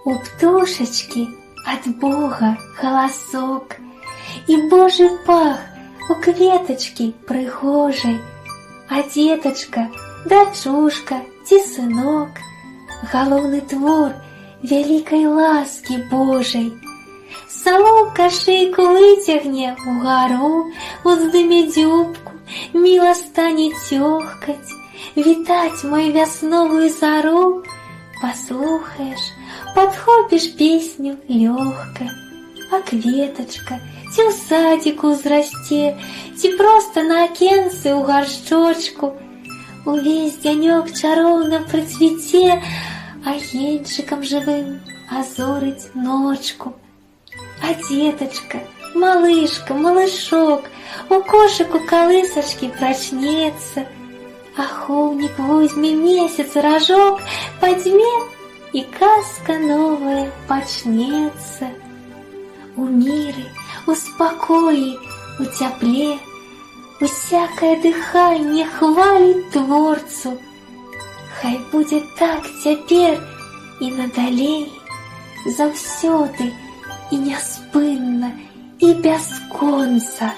У птушечки от Бога голосок, и Божий пах у кветочки прихожей, а деточка, дочушка, ці сынок, галоўны твор вялікай ласки Божай. Соловка шейку вытягне угару, уздыме дзюбку, мила станет тёхкать, витать мою весновую зару. Послухаешь, подхопишь песню лёгко, а кветочка ці ў садику узрасте, ці просто на акенцы у горшчочку. Увесь дзянёк чароўна прыцвіце, а енчыкам живым азорыць ночку. А деточка, малышка, малышок у кошыку колысачки прочнется, ахоўнік возьме месяц рожок, подьме, и казка новая почнется. У мире, у спокоі, у цяпле усякое дыханне хвалит Творцу. Хай будет так цяпер і надалей, заўсёды і няспынна, і бясконца.